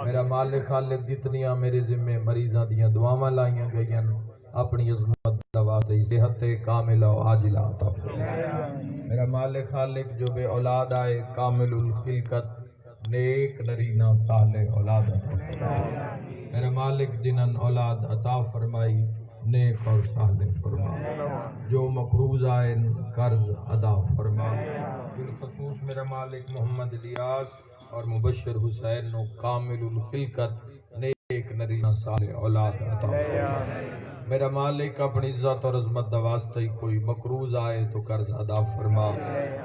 میرا مالک خالق جتنیاں میرے ذمے مریضاں دیاں دعاواں لائیاں گئیاں اپنی عظمت دوا دی صحت کاملہ و عاجلہ عطا فرما۔ میرا مالک خالق جو بے اولاد آئے کامل الخلقت نیک نرینہ صالح اولاد عطا فرما۔ میرا مالک جنن اولاد عطا فرمائی نیک اور صالح فرما۔ جو مقروض آئے قرض ادا فرما۔ بالخصوص میرا مالک محمد الیاس اور مبشر حسین نو کامل الخلقت نیک نرینہ صالح اولاد عطا فرما۔ میرا مالک اپنی عزت اور عظمت دا واسطے کوئی مقروض آئے تو قرض ادا فرما،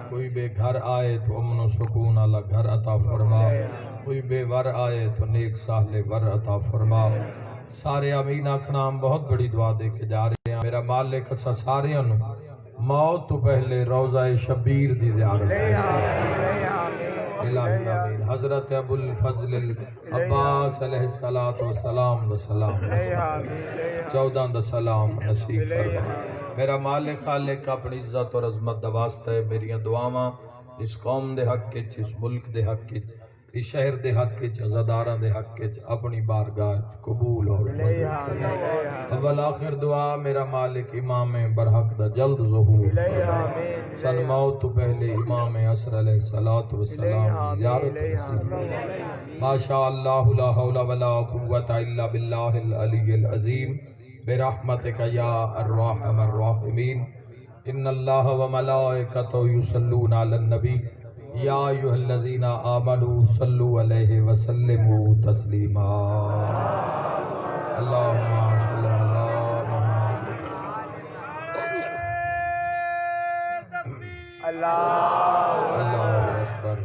کوئی بے گھر آئے تو امن و سکون والا گھر عطا فرما، کوئی بے ور آئے تو نیک صالح ور عطا فرما۔ سارے آمین آکھنا ہم بہت بڑی دعا دے کے جا رہے ہیں۔ میرا مالک اسا سارے انہوں موت تو پہلے روضہ شبیر دی زیارت ہے الہی آمین۔ حضرت ابو الفضل عباس علیہ السلام و سلام 14 دا سلام نصیب فرما۔ میرا مالک خالق اپنی عزت اور عظمت دا واسطہ ہے میریاں دعاواں اس قوم دے حق وچ، اس ملک دے حق وچ، اس شہر دے حق وچ، عزاداراں دے حق وچ اپنی بارگاہ قبول اور اول آخر دعا میرا مالک امام برحق دا جلد ظہور فرما۔ سن موت تو پہلے امام عصر علیہ السلام زیارت نصیب فرما۔ ماشاء اللہ لا حول ولا قوت الا باللہ العلی العظیم برحمتک یا ارحم الراحمین۔ ان اللہ وملائکتہ یصلون علی النبی یا ایھا الذین آمنوا صلوا علیہ وسلموا تسلیما۔ اللہم صل علی اللہ اکبر۔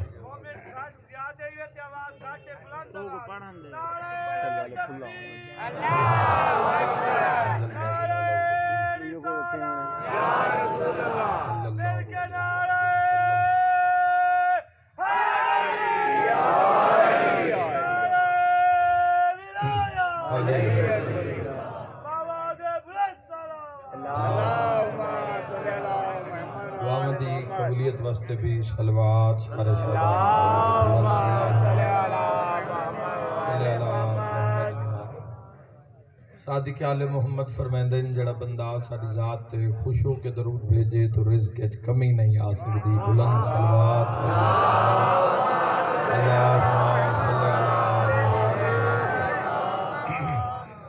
قبولیت واسطے بھی صلوات سارے صادق آل محمد فرمائندہ جڑا بندہ ساری ذات تے خوش ہو کے درود بھیجے تو رزق وچ کمی نہیں آ سکتی۔ بلند صلوات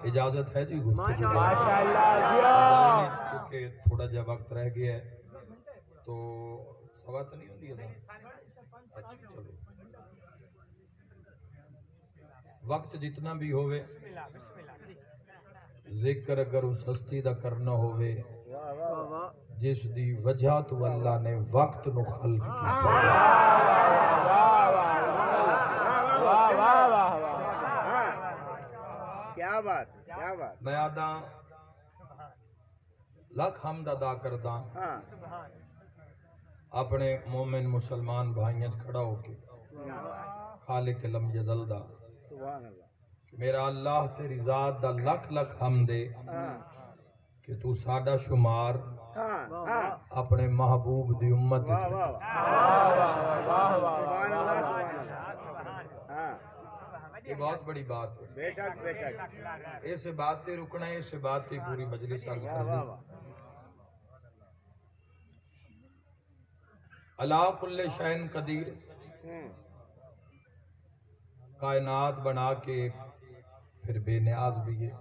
اجازت ہے جی گفتگو چونکہ تھوڑا جا وقت رہ گیا ہے تو سوا تو نہیں ہوتی ہے اچھا چلو وقت جتنا بھی ہوئے ذکر اگر اس ہستی دا کرنا ہوئے جس دی وجہ تو اللہ نے وقت نو خلق کیا۔ کیا بات میں آدھا لاکھ حمد ادا کردہ اپنے مومن مسلمان بھائیاں کھڑا ہو کے خالق لم یزل دا میرا اللہ تیری ذات دا لکھ لکھ حمد کہ تو ساڈا شمار اپنے محبوب دی امت یہ بہت بڑی بات ہے۔ اس بات تے رکنا ہے، اس بات تے پوری مجلس عرض کر دی۔ اللہ کل شین قدیر کائنات بنا کے پھر بے نیاز بھی ہے۔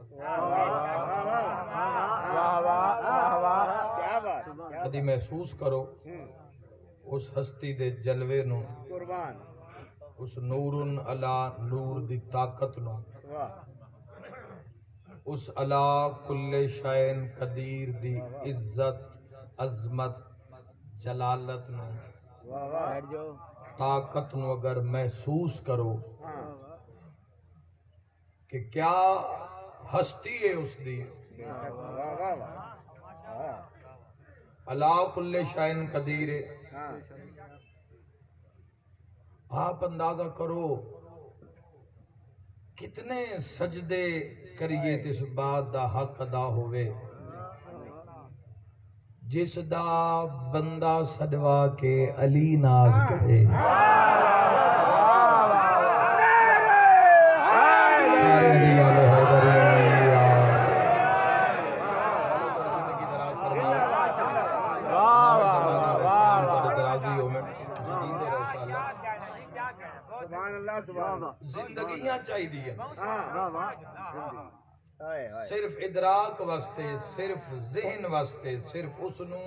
کدی محسوس کرو اس ہستی دے جلوے نو، اس نورن علا نور دی طاقت نو، اس علا کل شین قدیر دی عزت عظمت جلالت نو طاقت نو اگر محسوس کرو کہ کیا ہستی ہے اس دی۔ علا کل شین قدیر ہے۔ آپ اندازہ کرو کتنے سجدے کریے اس بات دا حق ادا ہوئے جس دا بندہ سجوا کے علی ناز کرے۔ سبحان اللہ سبحان اللہ زندگیاں چاہیے ہاں صرف ادراک واسطے صرف ذہن واسطے صرف اس نو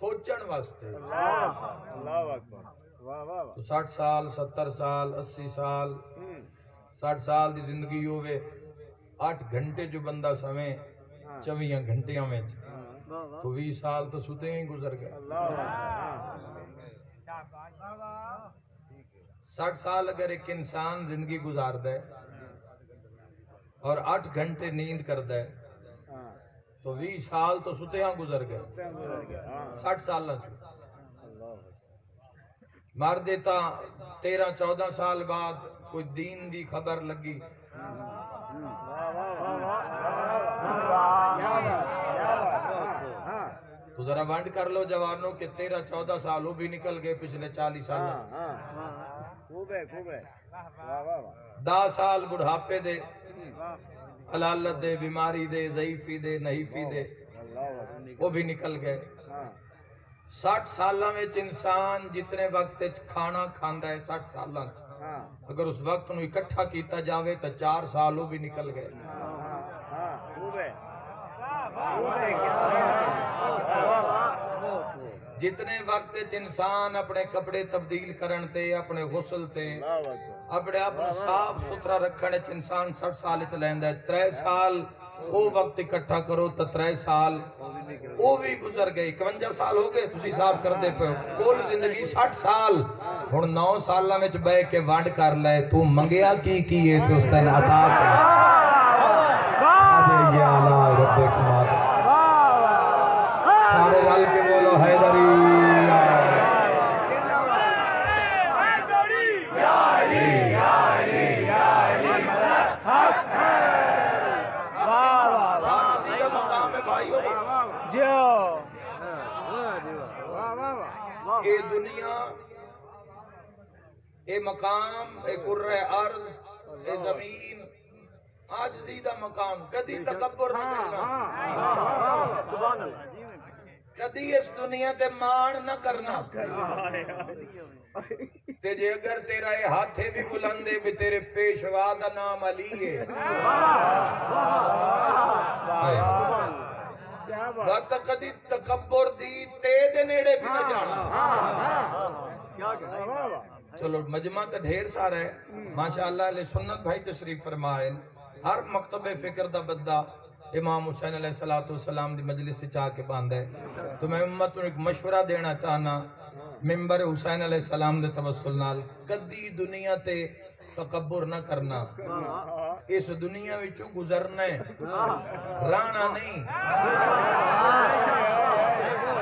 سوچن واسطے اللہ اکبر واہ واہ تو 60 سال 70 سال 80 سال 60 سال دی زندگی ہوئے 8 گھنٹے جو بندہ سمیں 24 گھنٹیاں میں تو 20 سال تو ستے ہی گزر گئے 60 سال اگر ایک انسان زندگی گزار دے اور 8 گھنٹے نیند کر دے تو 20 سال تو ستیاں گزر گئے 60 سال مار دیتا 13-14 سال بعد کوئی دین دی خبر لگی تو ذرا ونڈ کر لو جوانوں کہ 13-14 سال وہ بھی نکل گئے پچھلے 40 سال 10 سال بڑھاپے دے حلالت دے بیماری دے ضعیفی دے نحیفی دے وہ بھی نکل گئے 60 سالاں میں انسان جتنے وقت کھانا کھاندا ہے 60 سالاں اگر اس وقت نو اکٹھا کیتا جاوے تو 4 سال وہ بھی نکل گئے جتنے وقت انسان اپنے کپڑے تبدیل کرن تے اپنے غسل تے اپنے آپ صاف ستھرا رکھنے انسان 60 سال چ لیندا ہے 3 سال وہ وقت اکٹھا کرو تو 3 سال وہ بھی گزر گئے 51 سال ہو گئے تسی حساب کردے پے کل زندگی 60 سال ہن 9 سالاں وچ بہ کے ونڈ کر لے تو منگیا کی ہے تے اس نے عطا کر یا اللہ رب کمال سارے رل کے بولو حیدری اے دنیا اے مقام اے کرۂ ارض اے زمین عاجزی دا مقام کدی تکبر نہ کرنا کدی اس دنیا تے مان نہ کرنا تے جے اگر تیرا یہ ہاتھے بھی بلندے بھی تیرے پیشوا دا نام علی ہے وقت کدی تکبر دی تے دے نیڑے بھی نہ جانا چلو مجمع تا ڈھیر سارا ہے ماشاءاللہ علیہ سنت بھائی تشریف فرمائیں ہر مکتب فکر دا بندہ امام حسین علیہ السلام دی مجلس سے چاہ کے باندھا ہے تو میں امت ایک مشورہ دینا چاہنا ممبر حسین علیہ السلام دے توسل نال کدی دنیا تے تکبر نہ کرنا اس دنیا وچوں گزرنا ہے رانا نہیں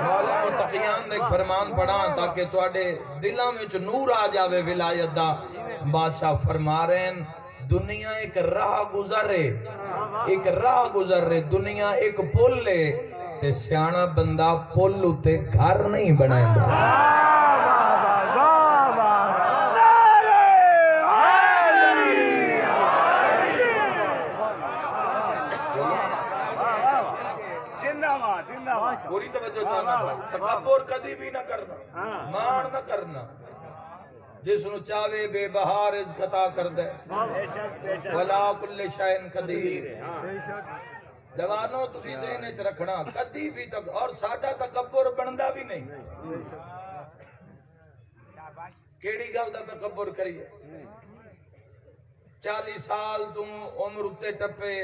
مولا متقیان دے فرمان پڑھاں تاکہ تواڈے دلاں وچ نور آ جاوے ولایت دا بادشاہ فرما رہے ہیں دنیا ایک راہ گزر رہے دنیا ایک پل لے تے سیانا بندہ پل اتے گھر نہیں بنائے گا پوری توجہ چاہنا تکبر کدی بھی نہ کرنا مان نہ کرنا جس نو چاہے بے بہار رزق عطا کر دے ولا کل شیء قدیر جوانوں تسی ذہن وچ رکھنا کدی بھی تک اور ساڈا تکبر بندا بھی نہیں کیڑی گل دا تکبر کریے 40 سال تو عمر اتے ٹپے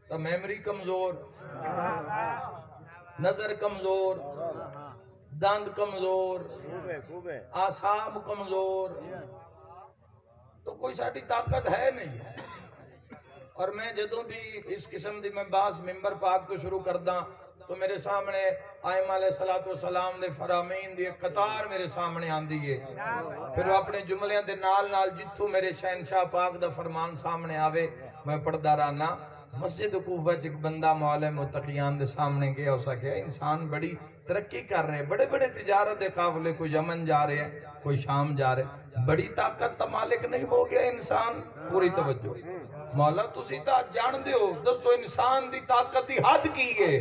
تو میموری کمزور نظر کمزور دند کمزور آساب کمزور تو کوئی ساڑی طاقت ہے نہیں اور میں جدوں بھی اس قسم دی میں باس ممبر پاک تو شروع کرداں تو میرے سامنے آئمہ علیہ السلام دے فرامین دی ایک قطار میرے سامنے آندی ہے پھر وہ اپنے جملیاں دے نال نال جتھوں میرے شہنشاہ پاک دا فرمان سامنے آوے میں پڑھدا رہنا مسجد کوفہ چ ایک بندہ مولے متقیان دے سامنے گیا، اس آکھیا انسان بڑی ترقی کر رہے، بڑے بڑے تجارت دے قافلے، کوئی یمن جا رہے ہیں، کوئی شام جا رہے، بڑی طاقت دا مالک نہیں ہو گیا انسان؟ پوری توجہ مولا تسی تا جان دے ہو، دسو انسان دی طاقت دی حد کی ہے؟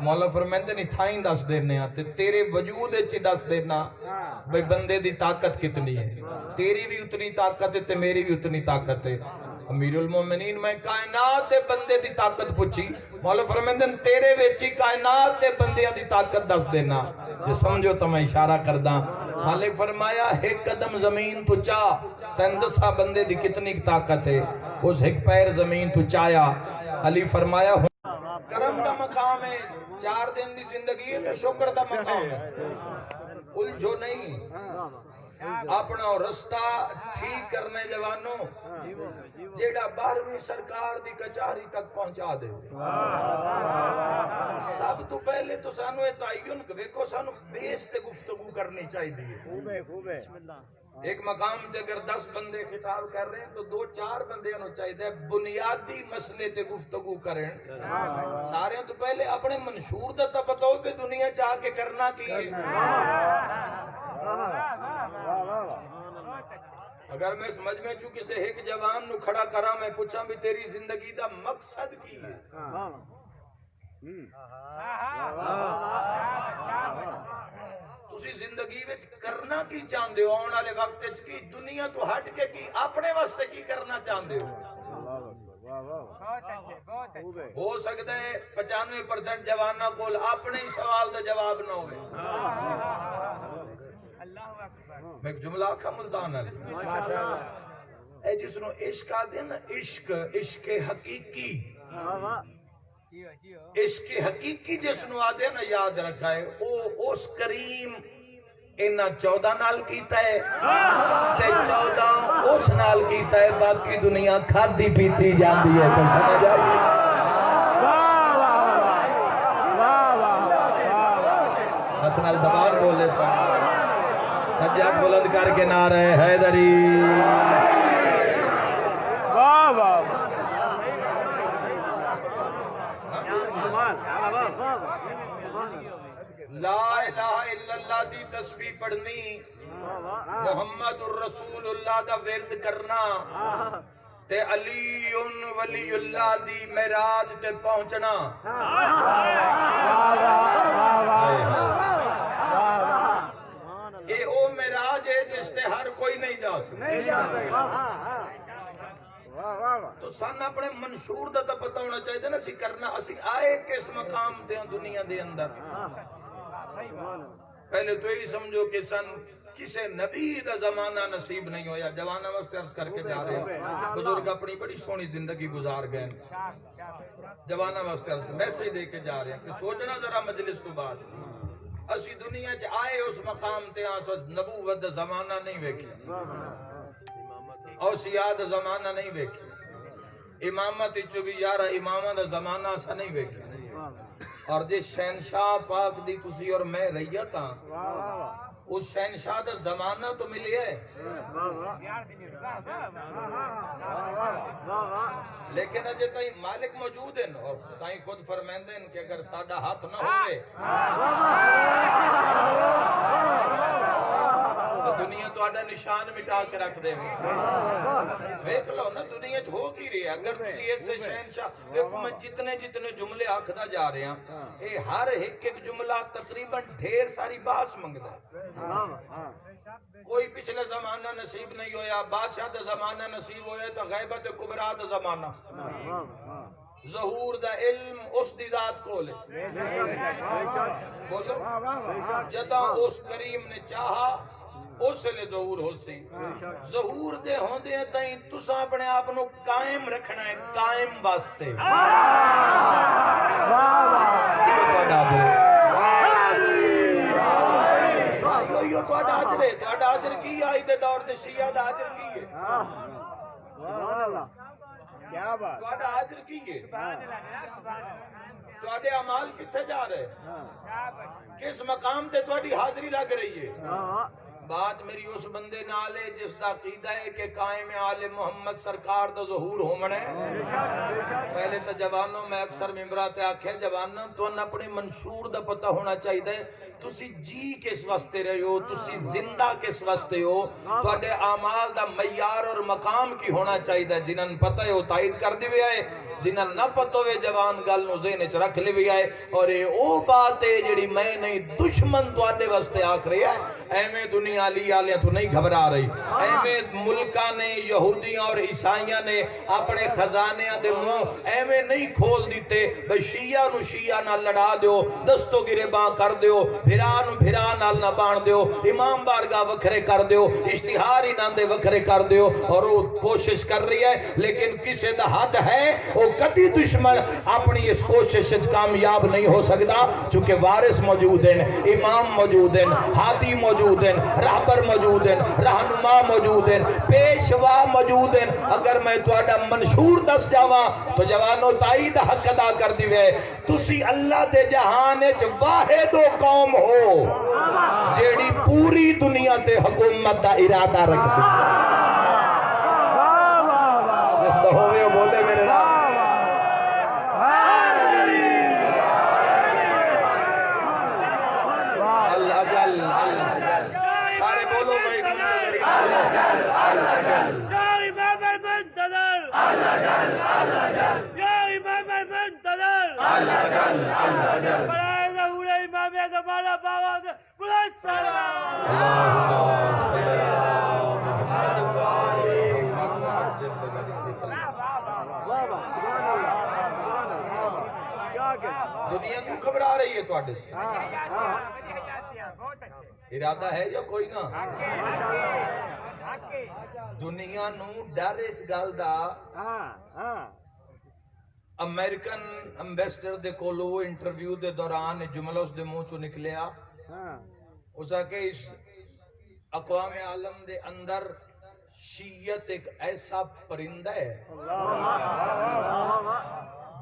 مولا فرمائندے نہیں تھائیں دس دینے ہیں تے تیرے وجود چ دس دینا بھئی بندے دی طاقت کتنی ہے، تیری بھی اتنی طاقت ہے تے میری بھی اتنی طاقت ہے۔ امیر المومنین میں کائنات دے بندے دی طاقت پوچھی، مولا فرمائندے تیرے ویچی کائنات دے بندیاں دی طاقت دس دینا، جو سمجھو تو میں اشارہ کرداں۔ مالک فرمایا ایک قدم زمین تو چاہ، تین دسا بندے دی کتنی طاقت ہے، اس ایک پیر زمین تو چایا۔ علی فرمایا کرم دا مقام ہے، 4 دن دی زندگی ہے تو شکر دا مقام ہے، الجھو نہیں، اپنا رستہ ٹھیک کرنے جوانوں، جیڑا 12ویں سرکار دی کچہری تک پہنچا دے۔ سب تو پہلے تو سانو تعین ویکھو، سانو بیس تے گفتگو کرنی چاہیے۔ ایک مقام تے اگر 10 بندے خطاب کر رہے ہیں تو 2-4 بندے انہوں چاہیے بنیادی مسئلے تے گفتگو کریں۔ سارے تو پہلے اپنے منشور دا تا پتہ ہو بھی دنیا چاہ کے کرنا کی ہے۔ اگر میں سمجھ میں چونکہ سے ایک جوان نو کھڑا کرا میں پوچھا بھی تیری زندگی دا مقصد کی ہے؟ تسی زندگی وچ کرنا کی چاہندے ہو؟ آنے والے وقت وچ کی دنیا تو ہٹ کے کی اپنے واسطے کی کرنا چاہندے ہو؟ ہو سکتا ہے 95% جوانہ کول اپنے ہی سوال دا جواب نہ ہوئے۔ میں ایک جملہ آکھا ملتان ہے اے جس نو عشق آدھے نا، عشق حقیقی، عشق حقیقی جس نو آدھے نا یاد رکھا ہے، اس کریم انہا 14 نال کیتا ہے تے 14 اس نال کیتا ہے، باقی دنیا کھادی پیتی جاندی ہے، کوئی سمجھ آئی؟ نال زبان بولے تو سجاد بلند کر کے نعرہ حیدری، لا الہ الا اللہ دی تسبیح پڑھنی، محمد الرسول اللہ دا ورد کرنا تے علی ولی اللہ دی معراج تے پہنچنا۔ اے او معراج ہے جس تے ہر کوئی نہیں جا سکتا۔ تو سن اپنے منشور دا تا پتہ ہونا چاہیے نا سی کرنا، اسی آئے کس مقام تے دنیا دے اندر۔ پہلے تو یہی سمجھو کہ سن کسے نبی دا زمانہ نصیب نہیں ہویا، جوانہ واسطے عرض کر کے جا رہے ہیں، بزرگ اپنی بڑی سونی زندگی گزار گئے، جوانہ واسطے عرض میسیج دے کے جا رہے ہیں کہ سوچنا ذرا مجلس تو بعد اسی دنیا چ آئے اس مقام تے آسا نبوت دا زمانہ نہیں ویکھے، اوسیاء دا زمانہ نہیں ویکھے، امامت چو بھی یارہ امامہ دا زمانہ ایسا نہیں ویکھے، اور جس شہنشاہ پاک دی تسی اور میں رہیت ہاں اس شہنشاہ دا زمانہ تو ملی ہے، لیکن اجے تائی مالک موجود ہیں اور سائیں خود فرمیندے ہیں کہ اگر ساڈا ہاتھ نہ ہوئے تو دنیا تو آدھا نشان مٹا کے رکھ دے ویکھ لو نا دنیا ہو کی رہی ہے۔ اگر تسی ایسے شہنشاہ میں جتنے جملے آکھدا جا رہے ہیں اے ہر ایک جملہ تقریباً ڈھیر ساری باس منگدا ہے۔ کوئی پچھلے زمانہ نصیب نہیں ہویا، بادشاہ دا زمانہ نصیب ہویا تو غیبت کبرا دا زمانہ، ظہور دا علم اس دی ذات کو لے بولو جدا اس کریم نے چاہا اس لئے ظہور ہو سی، ظہور دے ہوندے ہیں تائیں تسا اپنے آپنو قائم رکھنا ہے، قائم باستے یہ تو آدھا عجر ہے، تو آدھا عجر کی آئی دے دور دے شیعہ دا عجر کی ہے، کیا بات، تو آدھا عجر کی ہے، تو آدھے عمال کتھے جا رہے کس مقام تے تو آدھی حاضری لگ رہی ہے، بات میری اس بندے نال ہے جس دا عقیدہ ہے کہ قائم آل محمد سرکار دا ظہور ہومن ہے. پہلے تو جوانوں میں اکثر ممبرات آکھے جوانوں تو اپنے منشور دا پتہ ہونا چاہیے تسی جی کس واسطے رہے ہو, تسی زندہ کس واسطے ہو, تواڈے اعمال دا معیار اور مقام کی ہونا چاہیے. جنہاں پتہ ہے وہ تائید کر دی ہوئی ہے, جنہاں نہ پتہ ہوئے جوان گل نو ذہن وچ رکھ لی ہوئی ہے. اور یہ او بات ہے جڑی میں نہیں دشمن تواڈے واسطے آکھ رہی ہے. ایویں دنیا علی آلیاں تو نہیں گھبرا رہی, ایویں ملکاں نے یہودیاں اور عیسائیاں نے اپنے خزانیاں دے منہ ایویں نہیں کھول دیتے بھئی شیعہ نو شیعہ نال لڑا دیو, دستو گریباں کر دیو, بھرا نو بھرا نال نہ بان دیو, امام بارگاہ وکھرے کر دیو, اشتہار ہی ناندے وکھرے کر دیو. اور وہ کوشش کر رہی ہے لیکن کسے دا حد ہے وہ کدی دشمن اپنی اس کوشش کامیاب نہیں ہو سکتا, چونکہ وارث موجود ہیں, امام موجود ہیں, ہادی موجود ہیں, رہبر موجود ہیں, رہنما موجود ہیں, پیشوا موجود ہیں. اگر میں تواڈا منشور دس جاواں تو جوانو تائید حق ادا کر دیوے. تسی اللہ دے جہان وچ واحد و قوم ہو جیڑی پوری دنیا تے حکومت دا ارادہ رکھدی. جس تو ہوئے بولے میرے نام سارے بولو بھائی یا امام المنتظر یا امام المنتظر برائے ظہور امام زمانہ بابا سے بلند سلام. دنیا کیوں گھبرا رہی ہے تواڈے سے؟ ارادہ ہے یا کوئی نہ؟ دنیا نو ڈر اس گل دا امریکن امبیسڈر دے کولو انٹرویو دے دوران جملہ اس دے منہ چوں نکلیا, اس کہ اس اقوام عالم دے اندر شیعت ایک ایسا پرندہ ہے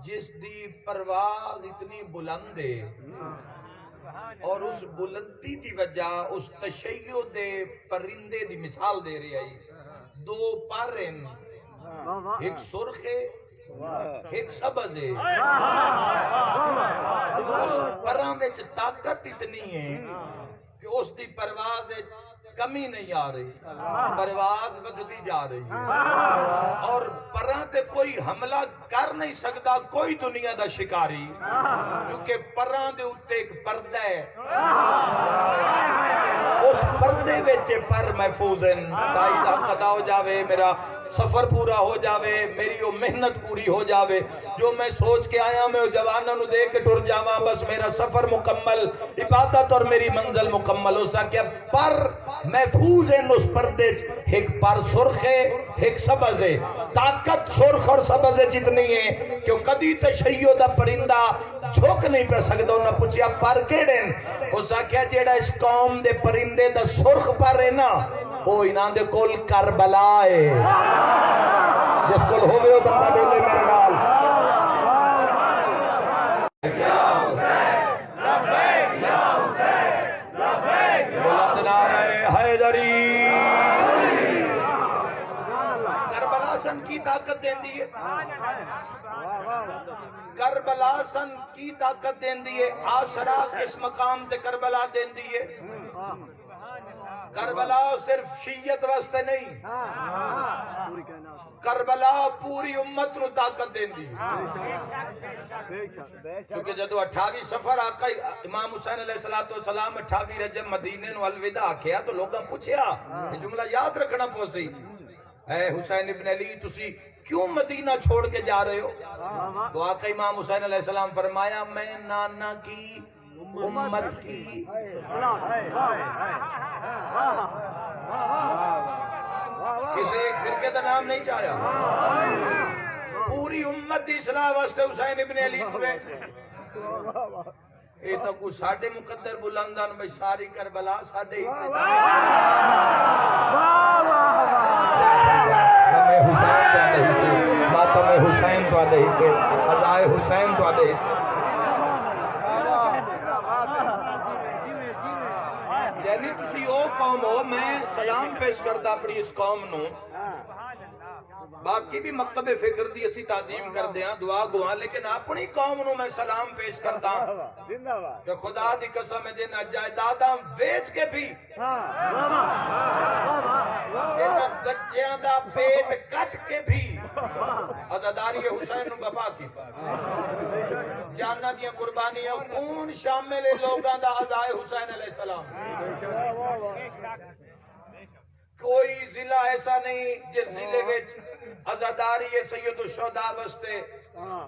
جس دی پرواز اتنی بلند ہے اور اس بلندی دی وجہ اس تشیع دے پرندے دی مثال دے رہی ہے. دو پر ہیں, ایک سرخ ہے ایک سبز ہے. اس پراں وچ طاقت اتنی ہے کہ اس دی پرواز کمی نہیں آ رہی, پرواز وگدی جا رہی ہے. اور پراں تے کوئی حملہ کر نہیں سکتا کوئی دنیا دا شکاری, کیونکہ پراں دے اوتے ایک پردہ ہے, اس پردے وچ پر محفوظ ہیں. تائید حق ادا ہو جاوے, میرا سفر پورا ہو جاوے, میری وہ محنت پوری ہو جاوے, جو میں سوچ کے آیا میں وہ جوانوں نو دے کے ٹر جاواں, بس میرا سفر مکمل, عبادت اور میری منزل مکمل ہو سکے. پر محفوظ ہیں اس پردے, ایک پر سرخ ہے ایک سبز ہے. طاقت سرخ اور سبز جتنی ہے کہ کدی تشیع دا پرندہ جھوک نہیں پہ سکتا. انہوں نے پوچھیا پر کیڑے ہیں, اس آکھیا جیڑا اس قوم دے پرندے دا سرخ پر ہے نا وہ انہاں دے کول کربلا ہے. جس کول ہوئے وہ بندہ بولے میرے نال بلند نعرہ حیدری. کربلا سن کی طاقت دین دی ہے, کربلا سن کی طاقت دین دی ہے. آسرا کس مقام تے کربلا دین دی ہے. کربلا صرف شیعت واسطے نہیں, کربلا پوری امت نو طاقت دین دی. کیونکہ جدو 28 سفر آقا امام حسین علیہ السلام 28 رجب مدینے نو الوداع کیا تو لوگاں پوچھیا, یہ جملہ یاد رکھنا پوسی, اے حسین ابن علی تسی کیوں مدینہ چھوڑ کے جا رہے ہو؟ تو آقا امام حسین علیہ السلام فرمایا میں نانا کی امت کی کسی ایک فرقے دا نام نہیں چاہیا, پوری امت دی اصلاح واسطے حسین ابن علی کرے. یہ تو کوئی ساڑھے مقدر بلندان بھئی ساری کربلا ساڑھے حصے ماتم حسین تو آدھے حصے, قضائے حسین تو آدھے حصے. یعنی کسی او قوم ہو, میں سلام پیش کرتا اپنی اس قوم نو باقی بھی مکتب فکر دی اسی تعظیم کر دیا دعا گوا لیکن اپنی قوم نو میں سلام پیش کرتا کہ خدا دی قسم ہے جنہ جائیداداں ویچ کے بھی جنہ بچیاں دا پیٹ کٹ کے بھی عزاداری حسین نو بپا کی جاننا دیا قربانیاں خون شامل لوگاں دا عزائے حسین علیہ السلام کوئی ضلع ایسا نہیں جس ضلع وچ عزاداری سید الشہداء واسطے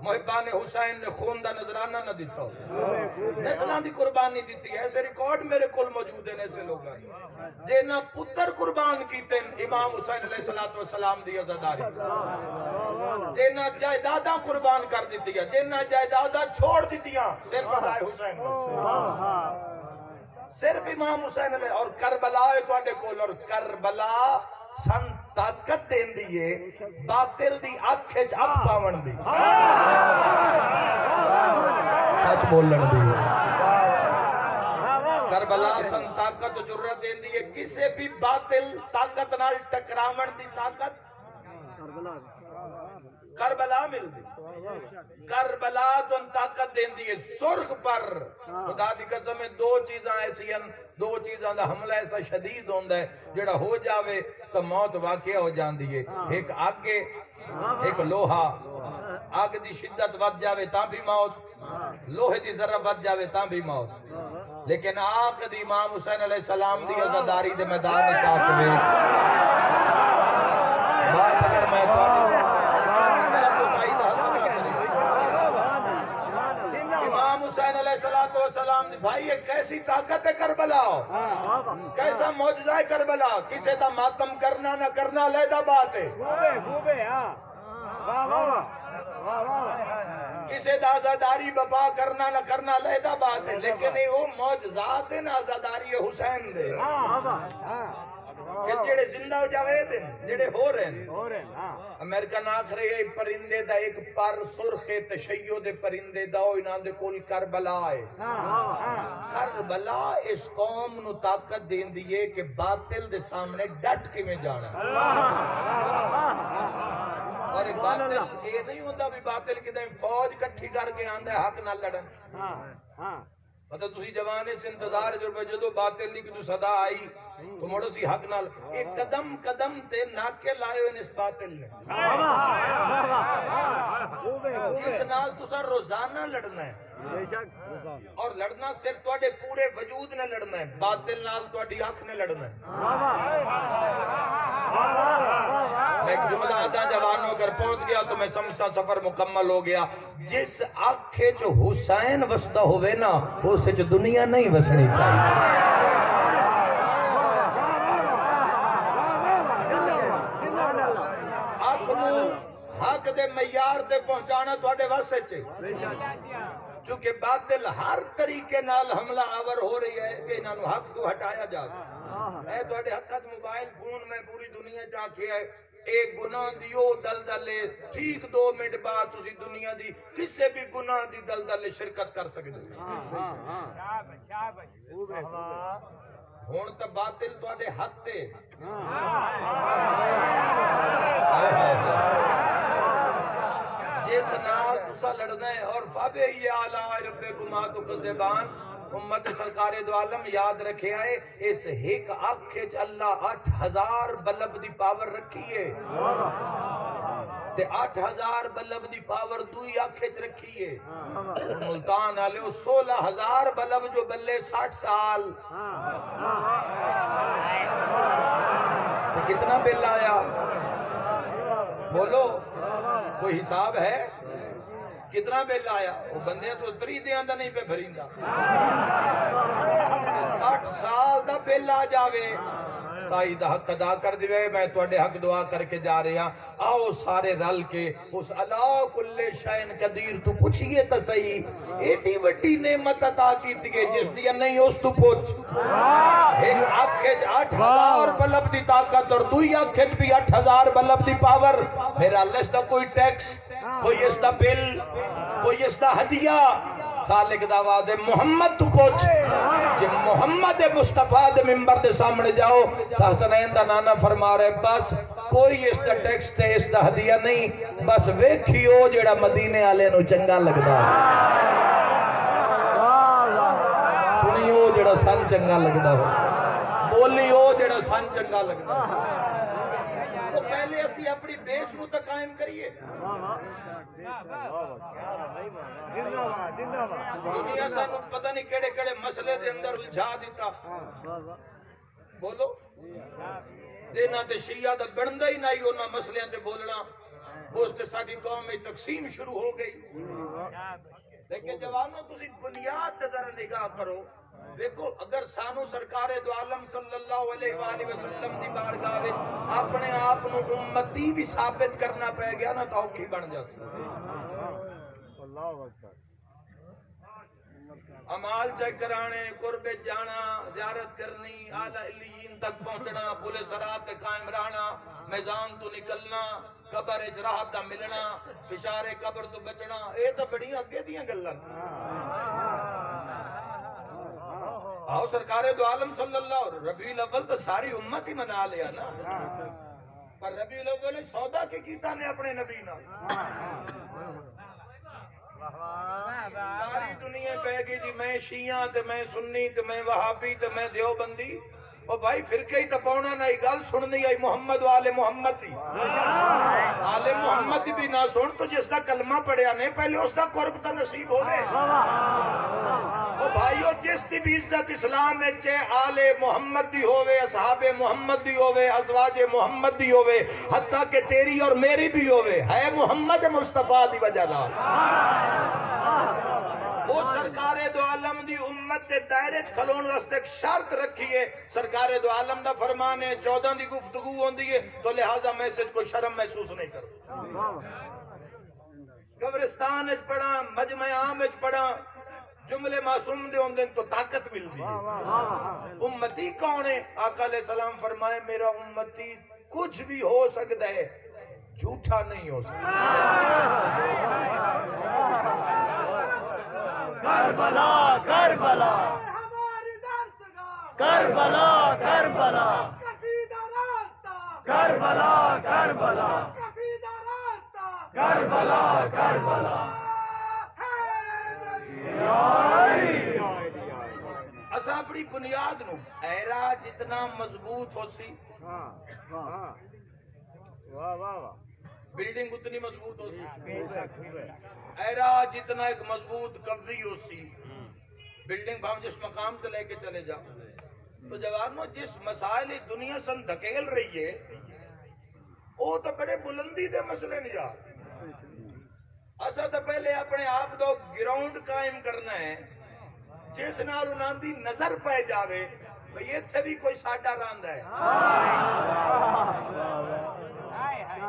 محبان حسین نے خون دا نظرانہ نہ دیتا نسلاں دی قربانی دیتی ہے ایسے ریکارڈ میرے کول موجود ہیں ایسے لوگ جنہ پتر قربان کیتے امام حسین علیہ السلام دی عزاداری جنہ جائیداداں قربان کر دیتی ہے جنہ جائیداداں چھوڑ دیتیاں صرف عزائے حسین صرف امام حسین علیہ اور کربلا ہے تو آنے کول اور کربلا سن طاقت دین دیئے باطل دی آنکھیں چاپ پاون دی سچ بولن دی کربلا سن طاقت جرت دین دیئے کسے بھی باطل طاقت نال ٹکراون دی طاقت کربلا مل دی کربلا تو طاقت دین دی سرخ پر خدا دی قسم میں دو چیزاں ایسی ہیں دو چیزاں دا حملہ ایسا شدید ہوندہ ہے جڑا ہو جاوے تو موت واقع ہو جان دیئے ایک آگے ایک لوہا آگ دی شدت ود جاوے تاں بھی موت لوہے دی ذرہ ود جاوے تاں بھی موت لیکن آگ دی امام حسین علیہ السلام دی عزاداری دے میدان چاہتے ہوئے بات اگر میں امام حسین علیہ السلام بھائی یہ کیسی طاقت ہے کربلا کیسا معجزہ ہے کربلا کسے دا ماتم کرنا نہ کرنا علیحدہ بات ہے کسے دا عزاداری بپا کرنا نہ کرنا علیحدہ بات ہے لیکن وہ معجزات ہیں عزاداری حسین دے کہ جڑے زندہ ہو جاوے دن جڑے ہو رہے ہیں امریکہ ناکھ رہے ہیں پرندے دا ایک پر سرخ تشیع دے پرندے دا انہاں دے کول کربلا ہے کربلا اس قوم نو طاقت دین دیئے کہ باطل دے سامنے ڈٹ کے میں جانا اور ایک باطل یہ نہیں ہوتا بھی باطل کی دیں فوج کٹھی کر کے آندہ ہے حق نہ لڑن مطلب تسی جوانے سے انتظار جو روپے جدو باطل لی کی تو صدا آئی تو موڑو سی حق نال ایک قدم قدم تے ناکے لائے ہوئے اس باطل نے جس نال تو سر روزانہ لڑنا ہے اور لڑنا صرف توڑے پورے وجود نے لڑنا ہے باطل نال توڑی آنکھ نے لڑنا ہے میں ایک جملہ آدھا جوانوں اگر پہنچ گیا تو میں سمجھا سفر مکمل ہو گیا جس آنکھے جو حسین وسطہ ہوئے نا اسے جو دنیا نہیں وسنی چاہیے حق دے معیار تے پہنچانا توڑے واسے چھے چونکہ باطل ہر طریقے نال حملہ آور ہو رہی ہے کہ انہاں نو حق تو ہٹایا جائے اے توڑے حقت موبائل فون میں پوری دنیا چاکے ہے ایک گناہ دیو دلدلے ٹھیک 2 منٹ بعد تسی دنیا دی کسے بھی گناہ دی دلدلے شرکت کر سکتے ہون تا باطل توڑے حق تے جس نال تسا لڑنا ہے اور فَبِأَيِّ آلَاءِ رَبِّكُمَا تُكَذِّبَانِ امت سرکار دو عالم یاد رکھے آئے اس ایک آنکھیں اللہ 8000 بلب دی پاور رکھی ہے تے 8000 بلب دی پاور دوئی آنکھیں رکھی ہے ملتان آلے 16000 بلب جو بلے 60 سال تو کتنا بل آیا بولو کوئی حساب ہے کتنا بل آیا وہ بندے تو 3 دیاں دا نہیں پہ بھریندا 60 سال دا بل آ جاوے تائی دا حق ادا کر دیوے میں توڑے حق دعا کر کے جا رہے ہیں آؤ سارے رل کے اس اللہ کل شائن قدیر تو پوچھئے تا صحیح ایٹی وٹی نعمت عطا کی تھی جس دیا نہیں اس تو پوچھ ایک آنکھیں 8000 بلب دی طاقت اور دوئی آنکھیں بھی 8000 بلب دی پاور میرا اللہ اس دا کوئی ٹیکس کوئی اس دا بل کوئی اس دا ہدیہ خالق دا آواز ہے محمد تو پوچھ کہ محمد مصطفیٰ دے ممبر دے سامنے جاؤ تا حسنین دا نانا فرما رہے بس کوئی اس دا ٹیکسٹ ہے اس دا ہدیہ نہیں بس ویکھیو جڑا مدینے آلے نو چنگا لگدا سنیو جڑا سن چنگا لگدا ہو بولیو جڑا سن چنگا لگدا ہو تو پہلے اسی اپنی بیس نو تک قائم کریے دنیا سانو پتہ نہیں کیڑے کیڑے مسئلے دے اندر الجھا دیتا بولو دینا تے شیعہ دا بڑھندا ہی نہیں ہونا مسئلے تے بولنا اس تے ساری قوم میں تقسیم شروع ہو گئی لیکن جوانوں تسی بنیاد تے ذرا نگاہ کرو دیکھو اگر سانو سرکار دو عالم صلی اللہ علیہ وآلہ وسلم دی بارگاہ وچ اپنے آپ نو امتی بھی ثابت کرنا پے گیا نا تو اوکھی بن جاتی امال چیک کرانے قرب جانا زیارت کرنی اعلی علیین تک پہنچنا پل صراط قائم رہنا میزان تو نکلنا قبر اچ راحت دا ملنا فشار قبر تو بچنا اے تو بڑی اگے دیاں گلاں آؤ سرکار دو عالم صلی اللہ ربیع الاول تو ساری امت ہی منا لیا نا پر ربیع الاول سودا کے کیتا نے اپنے نبی نا ساری دنیا کہے گی جی میں شیعہ تے میں سنی تے میں وہابی تے میں دیوبندی او بھائی فرقے ہی تپونا نہ گل سننی آئی محمد و آل محمد دی آل محمد بھی نہ سن تو جس کا کلمہ پڑھیا نے پہلے اس کا قرب تا نصیب ہو گئے او بھائیو جس دی بھی عزت اسلام میں چے آل محمد دی ہوئے اصحاب محمد دی ہوئے ازواج محمد دی ہوئے حتیٰ کہ تیری اور میری بھی ہوئے ہے محمد مصطفیٰ دی وجہ لا وہ سرکار دو عالم دی امت دے دائرے کھلون واسطے ایک شرط رکھی ہے سرکار دو عالم دا فرمان ہے 14 دی گفتگو ہوندی ہے تو لہٰذا میں سے کوئی شرم محسوس نہیں کروں قبرستان اچ پڑھا مجمع عام اچ پڑھا جملے معصوم دے ہوندے تو طاقت ملتی ہے امتی کون ہے آقا علیہ السلام فرمائے میرا امتی کچھ بھی ہو سکتا ہے جھوٹا نہیں ہو سکتا کربلا کربلا کربلا کربلا کربلا کربلا کربلا کربلا اسا اپنی بنیاد نو ایرا جتنا مضبوط ہو سی بلڈنگ اتنی مضبوط ہو سی ایرا جتنا ایک مضبوط قوی ہو سی بلڈنگ بھاؤ جس مقام تے لے کے چلے جاؤ تو جوانوں جس مسائل دنیا سن دھکیل رہی ہے وہ تو بڑے بلندی دے مسئلے نہیں جا اسا تو پہلے اپنے آپ دو گراؤنڈ قائم کرنا ہے جس نال انہاں دی نظر پہ جاوے بھئی یہ تھے بھی کوئی ساڈا راند ہے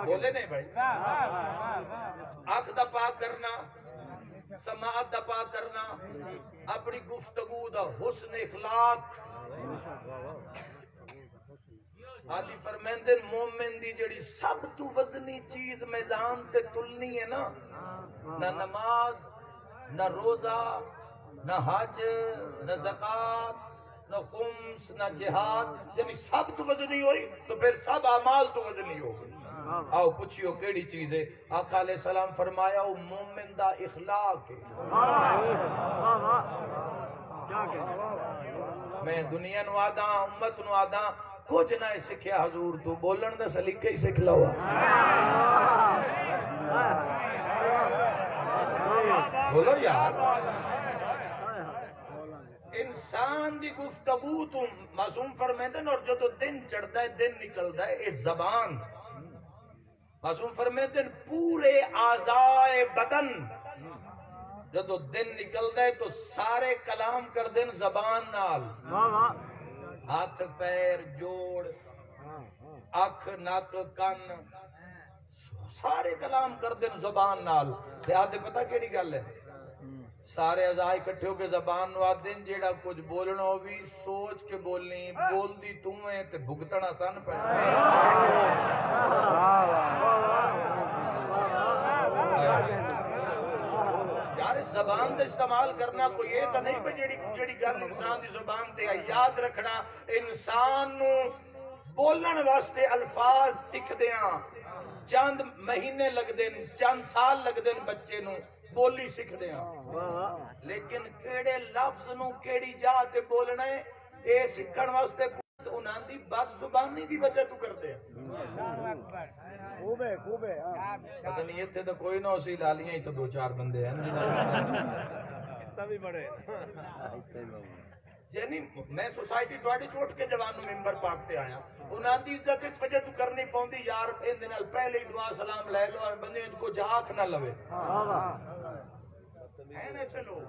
بولے نہیں بھائی آنکھ دا پاک کرنا سماعت دا پاک کرنا اپنی گفتگو دا حسن اخلاق آدھی فرمیندن مومن دی جڑی سب تو وزنی چیز میزان تے تلنی ہے نا نہ نماز نہ روزہ نہ حج نہ زکاة نہ خمس نہ جہاد یعنی سب تو وزنی ہوئی تو پھر سب اعمال تو وزنی ہو گئی آؤ پوچھئو کیڑی چیز ہے آقا علیہ السلام فرمایا وہ مومن دا اخلاق ہے میں دنیا نو آدھا امت نو آدھا کچھ نہ سکھیا حضور تو بولن دا سلیقہ ہی سکھ لوا بولو یار انسان دی گفتگو تو معصوم فرمیندن اور جو تو دن چڑھتا ہے دن نکلتا ہے اس زبان معصوم فرمیندن پورے اعضائے بدن جو دن نکلتا ہے تو سارے کلام کر دن زبان نال ہاتھ پیر جوڑ اکھ نک کن سارے کلام کر دن زبان نال تے آدھے پتہ کیڑی گل ہے سارے اعضاء اکٹھے ہو کے زبان نو آدن جیڑا کچھ بولنا ہو بھی سوچ کے بولنی بول دی تمہیں تے بھگتنا سن پہ یار زبان دے استعمال کرنا کوئی یہ تو نہیں کہ جڑی گل انسان دی زبان تے آئی. یاد رکھنا انسان نو بولن واسطے الفاظ سکھ دیاں چند مہینے لگ دین چند سال لگ دین بچے نو بولی سکھ دیاں, لیکن کیڑے لفظ نو کیڑی جا تے بولنا ہے اے سکھن واسطے انہاں دی بد زبانی دی وجہ تو کر دے. پتہ نہیں ایتھے تو کوئی نہ اسی لالیاں ہی تو دو چار بندے ہیں تبھی بڑے یعنی میں سوسائٹی تواڈی چھوٹ کے جوان نو ممبر پاک تے آیا انہاں دی عزت اس وجہ تو کرنی پوندی یار ایندے نال پہلے ہی دعا سلام لے لو بندے کو جھاک نہ لوے. ہیں ایسے لوگ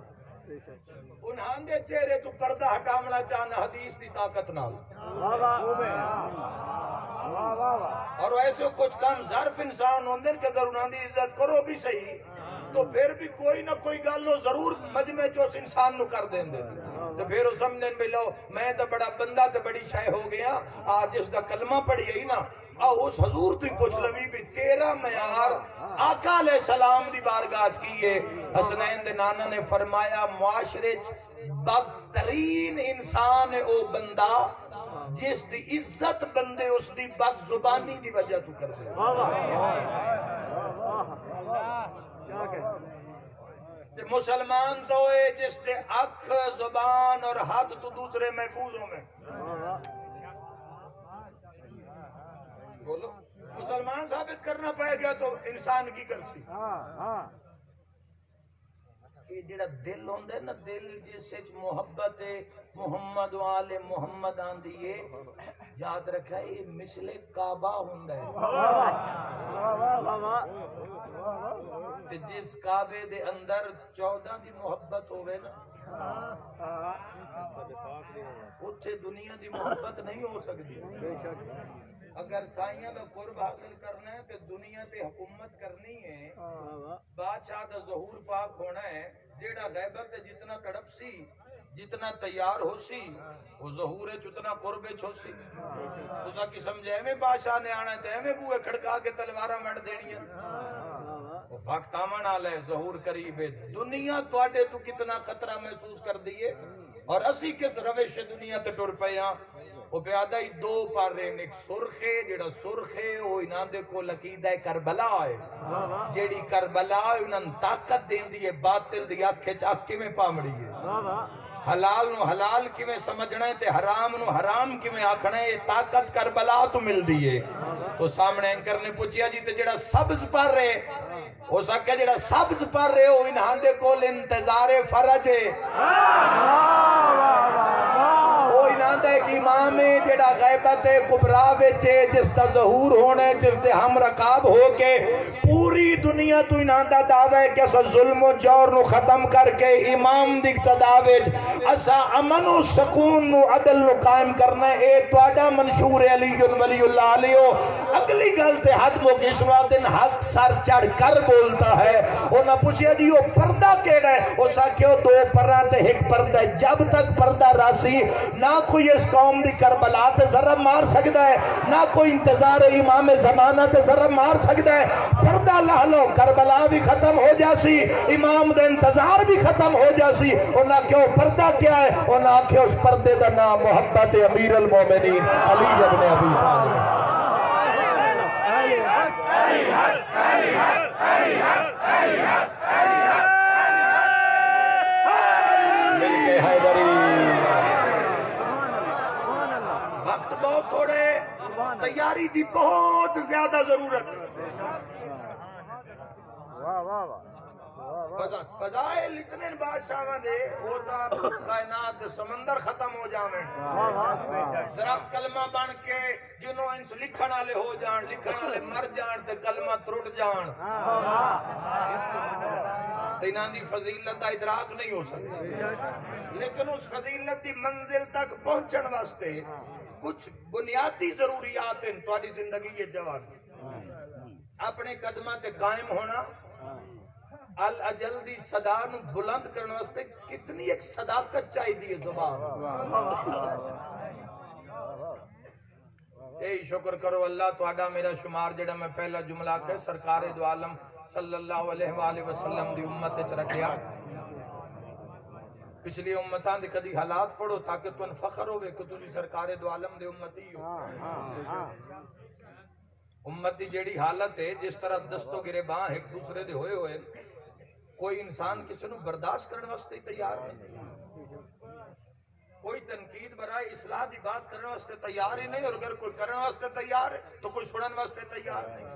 انہاں دے چہرے تو پردہ ہٹاونا چاہنا حدیث دی طاقت نال. اور ایسے کچھ کام ظرف انسان ہوندے کہ اگر انہاں دی عزت کرو بھی صحیح تو پھر بھی کوئی نہ کوئی گل نو ضرور مجمع چ اس انسان نو کر دیندے تو پھر وہ سمجھن بھی لو میں تو بڑا بندہ تو بڑی شے ہو گیا آج جس دا کلمہ پڑھی ہے نا اس حضور تو پوچھ لوی بھی تیرا معیار آقا علیہ السلام دی بارگاہ کیے. حسنین دے نانا نے فرمایا معاشرے بدترین انسان او بندہ جس دی عزت بندے اس دی بد زبانی دی وجہ تو کر دے. مسلمان تو ہے جس دے اکھ زبان اور ہاتھ تو دوسرے محفوظ ہوں میں. بولو مسلمان ثابت کرنا پائے گا تو انسان کی کرسی کہ جڑا دل ہوندا ہے نا دل جس وچ محبت محمد و آل محمد آندی ہے یاد رکھا یہ مثل کعبہ ہوندا ہے. تے جس کعبے دے اندر 14 دی محبت ہوے نا اتھے دنیا دی محبت نہیں ہو سکتی. اگر سائیاں دا قرب حاصل کرنا ہے تو دنیا تے حکومت کرنی ہے بادشاہ دا ظہور پاک ہونا ہے جیڑا غیبت جتنا تڑپ سی جتنا تیار ہو سی وہ ظہور ہے جتنا قرب چھو سی. اسا کی سمجھے میں بادشاہ نے آنا ہے تے میں بوئے کھڑکا کے تلواراں وڈ دینی ہے وہ وقت آمن آل ہے ظہور قریب ہے. دنیا تواڈے تو کتنا خطرہ محسوس کر دیئے اور اسی کس روش دنیا تے ٹر پئے ہاں. وہ پیادہ ہی دو پر رہن ایک سرخے جڑا سرخے وہ انہاں دے کو لقیدہ کربلا ہے جیڑی کربلا انہاں طاقت دین دی ہے باطل دی آنکھیں چاکی میں پامڑی ہے. حلال نو حلال کی میں سمجھنا ہے تے حرام نو حرام کی میں آکھنا ہے یہ طاقت کربلا تو مل دی ہے. تو سامنے اینکر نے پوچھیا جی تے جڑا سبز پر رہے ہو سکے جڑا سبز پر رہے ہو انہاں دے کو انتظار فرج ہے. ایک امام ہے جڑا غیبت کبرا وچے جس دا ظہور ہونے جس دے ہم رکاب ہو کے پوری دنیا تو انہاں دا دعویٰ ہے کہ اسا ظلم و جور نو ختم کر کے امام دی اقتدا وچ اسا امن و سکون نو عدل نو قائم کرنا ہے. اے تواڈا منشور علی ولی اللہ علیہ. اگلی گل تے حد موکشوا دن حق سر چڑھ کر بولتا ہے. انہاں پوچھیا جی وہ پردہ کیڑا ہے او سا کیوں دو پراں تے ایک پردہ ہے. جب تک پردہ راسی نہ کوئی اس قوم دی کربلا تے ضرب مار سکتا ہے نہ کوئی انتظار امام زمانہ تے ضرب مار سکتا ہے. پردہ لہ لو کربلا بھی ختم ہو جاسی امام دے انتظار بھی ختم ہو جاسی. انہاں کیوں پردہ کیا ہے انہاں کیوں اس پردے دا نام محبت امیر المومنین علی ابن ابی طالب. مل کے حیدری وقت بہت تھوڑے تیاری دی بہت زیادہ ضرورت. فضائل اتنے بادشاہ دے ہوتا کائنات سمندر ختم ہو جاویں درخت کلمہ بن کے جنہوں انس لکھن والے ہو جان لکھن والے مر جان تے کلمہ ترٹ جان انہاں دی فضیلت دا ادراک نہیں ہو سکتا. لیکن اس فضیلت دی منزل تک پہنچن واسطے کچھ بنیادی ضروریات ہیں. تواڈی زندگی یہ جوان اپنے قدماں تے قائم ہونا الاجل دی صدا نو بلند کرنے واسطے کتنی ایک صداقت چاہی دی زبان. اے شکر کرو اللہ تواڈا میرا شمار جڑا میں پہلا جملہ کہ سرکار دو عالم صلی اللہ علیہ وآلہ وسلم دی امت وچ رکھیا پچھلی امتاں دے کدی حالات پڑھو تاکہ تن فخر ہوئے کہ تسی سرکار دو عالم دے امتی ہو. امت دی جیڑی حالت ہے جس طرح دستو گریباں ایک دوسرے دے ہوئے ہوئے کوئی انسان کسی نو برداشت کرنے واسطے تیار نہیں, کوئی تنقید برائے اصلاح دی بات کرنے واسطے تیار ہی نہیں, اور اگر کوئی کرنے واسطے تیار ہے تو کوئی سنن واسطے تیار نہیں.